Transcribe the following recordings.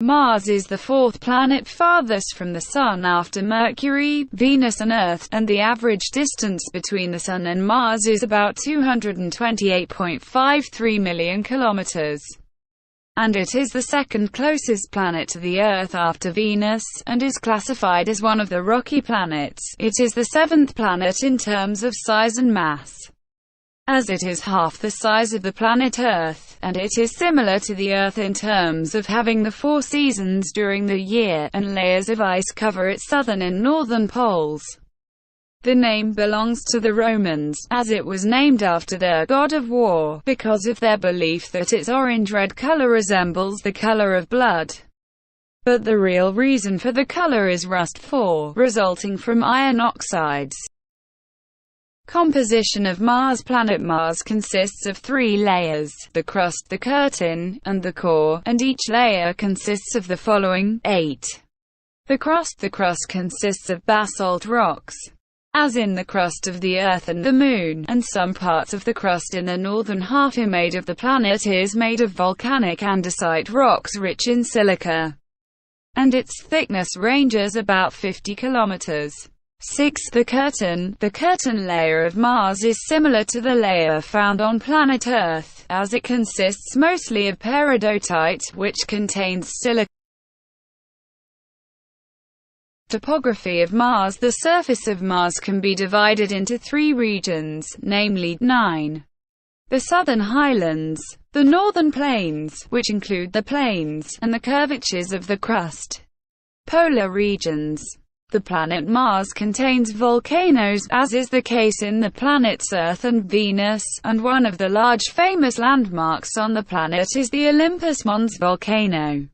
Mars is the fourth planet farthest from the Sun after Mercury, Venus and Earth, and the average distance between the Sun and Mars is about 228.53 million kilometers. And it is the second closest planet to the Earth after Venus, and is classified as one of the rocky planets. It is the seventh planet in terms of size and mass, as it is half the size of the planet Earth, and it is similar to the Earth in terms of having the 4 seasons during the year, and layers of ice cover its southern and northern poles. The name belongs to the Romans, as it was named after their god of war, because of their belief that its orange-red color resembles the color of blood. But the real reason for the color is rust resulting from iron oxides. Composition of Mars. Planet Mars consists of 3 layers: the crust, the curtain, and the core, and each layer consists of the following: 8. The crust consists of basalt rocks, as in the crust of the Earth and the Moon, and some parts of the crust in the northern half made of the planet is made of volcanic andesite rocks rich in silica, and its thickness ranges about 50 kilometers. 6. The curtain layer of Mars is similar to the layer found on planet Earth, as it consists mostly of peridotite, which contains silica. Topography of Mars. The surface of Mars can be divided into 3 regions, namely, 9. The southern highlands, the northern plains, which include the plains, and the curvatures of the crust. Polar regions. The planet Mars contains volcanoes, as is the case in the planets Earth and Venus, and one of the large famous landmarks on the planet is the Olympus Mons volcano,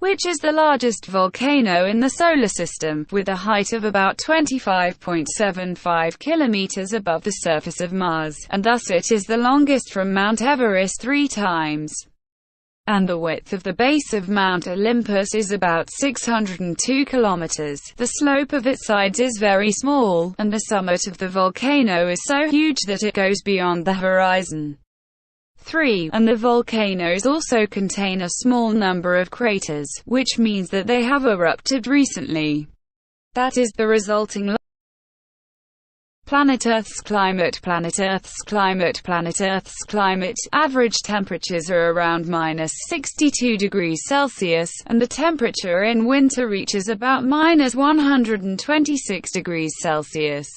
which is the largest volcano in the Solar System, with a height of about 25.75 kilometers above the surface of Mars, and thus it is the longest from Mount Everest 3 times. And the width of the base of Mount Olympus is about 602 kilometers. The slope of its sides is very small, and the summit of the volcano is so huge that it goes beyond the horizon. 3. And the volcanoes also contain a small number of craters, which means that they have erupted recently. That is the resulting Planet Earth's climate. Planet Earth's climate. Planet Earth's climate. Average temperatures are around -62 degrees Celsius, and the temperature in winter reaches about -126 degrees Celsius.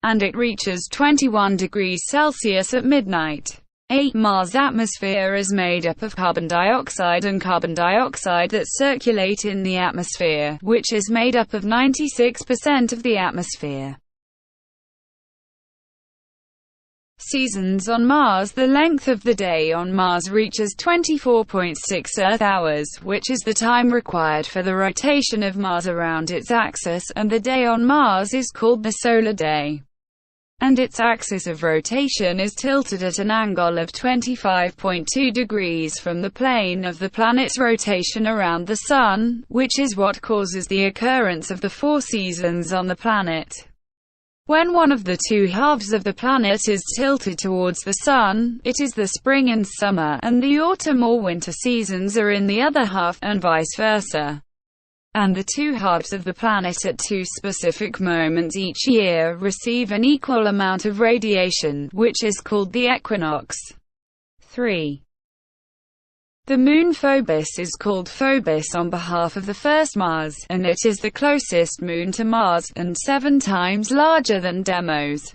And it reaches 21 degrees Celsius at midnight. 8. Mars' atmosphere is made up of carbon dioxide and carbon dioxide that circulate in the atmosphere, which is made up of 96% of the atmosphere. Seasons on Mars. The length of the day on Mars reaches 24.6 Earth hours, which is the time required for the rotation of Mars around its axis, and the day on Mars is called the solar day. And its axis of rotation is tilted at an angle of 25.2 degrees from the plane of the planet's rotation around the Sun, which is what causes the occurrence of the 4 seasons on the planet. When one of the 2 halves of the planet is tilted towards the Sun, it is the spring and summer, and the autumn or winter seasons are in the other half, and vice versa. And the 2 halves of the planet at 2 specific moments each year receive an equal amount of radiation, which is called the equinox. 3. The moon Phobos is called Phobos on behalf of the first Mars, and it is the closest moon to Mars, and 7 times larger than Deimos,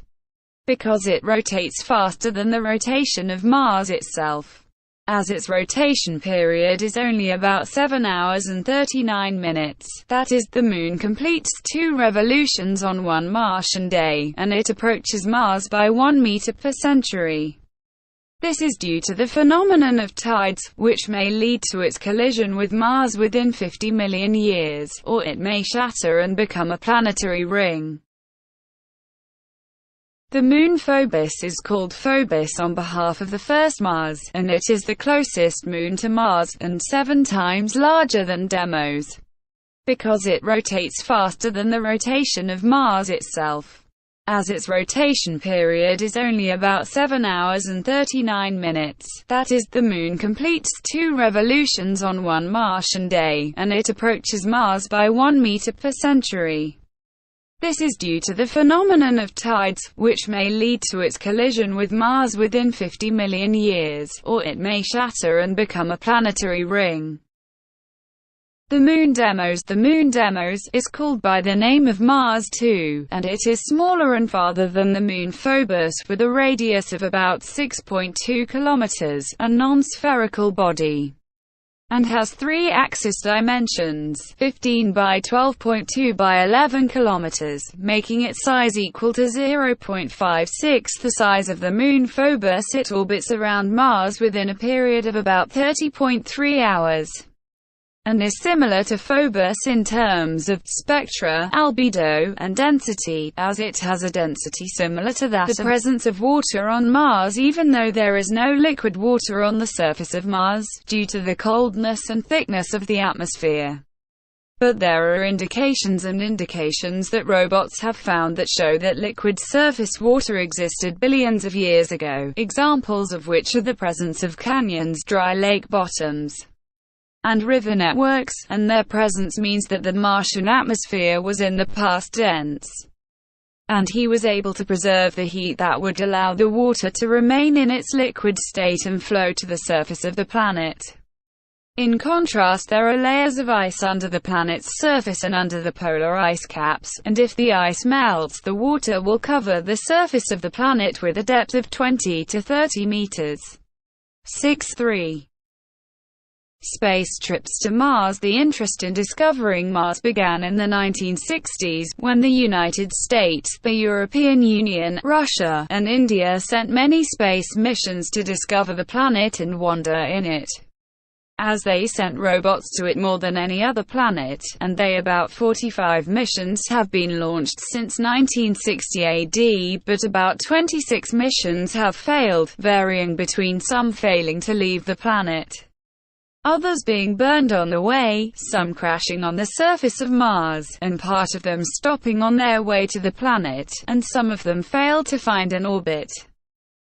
because it rotates faster than the rotation of Mars itself, as its rotation period is only about 7 hours and 39 minutes. That is, the moon completes 2 revolutions on 1 Martian day, and it approaches Mars by 1 meter per century. This is due to the phenomenon of tides, which may lead to its collision with Mars within 50 million years, or it may shatter and become a planetary ring. The moon Phobos is called Phobos on behalf of the first Mars, and it is the closest moon to Mars, and 7 times larger than Deimos, because it rotates faster than the rotation of Mars itself, as its rotation period is only about 7 hours and 39 minutes. That is, the Moon completes 2 revolutions on one Martian day, and it approaches Mars by 1 meter per century. This is due to the phenomenon of tides, which may lead to its collision with Mars within 50 million years, or it may shatter and become a planetary ring. The Moon Demos is called by the name of Mars 2, and it is smaller and farther than the Moon Phobos, with a radius of about 6.2 kilometers, a non-spherical body, and has 3 axis dimensions, 15 by 12.2 by 11 kilometers, making its size equal to 0.56 the size of the Moon Phobos. It orbits around Mars within a period of about 30.3 hours. And is similar to Phobos in terms of spectra, albedo, and density, as it has a density similar to that of the presence of water on Mars, even though there is no liquid water on the surface of Mars, due to the coldness and thickness of the atmosphere. But there are indications that robots have found that show that liquid surface water existed billions of years ago, examples of which are the presence of canyons, dry lake bottoms, and river networks, and their presence means that the Martian atmosphere was in the past dense, and he was able to preserve the heat that would allow the water to remain in its liquid state and flow to the surface of the planet. In contrast, there are layers of ice under the planet's surface and under the polar ice caps, and if the ice melts, the water will cover the surface of the planet with a depth of 20 to 30 meters. 6.3. Space trips to Mars. The interest in discovering Mars began in the 1960s, when the United States, the European Union, Russia, and India sent many space missions to discover the planet and wander in it, as they sent robots to it more than any other planet, and about 45 missions have been launched since 1960 AD, but about 26 missions have failed, varying between some failing to leave the planet, others being burned on the way, some crashing on the surface of Mars, and part of them stopping on their way to the planet, and some of them failed to find and orbit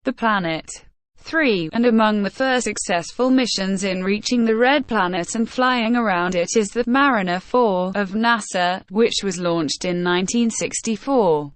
the planet. 3. And among the first successful missions in reaching the Red Planet and flying around it is the Mariner 4 of NASA, which was launched in 1964.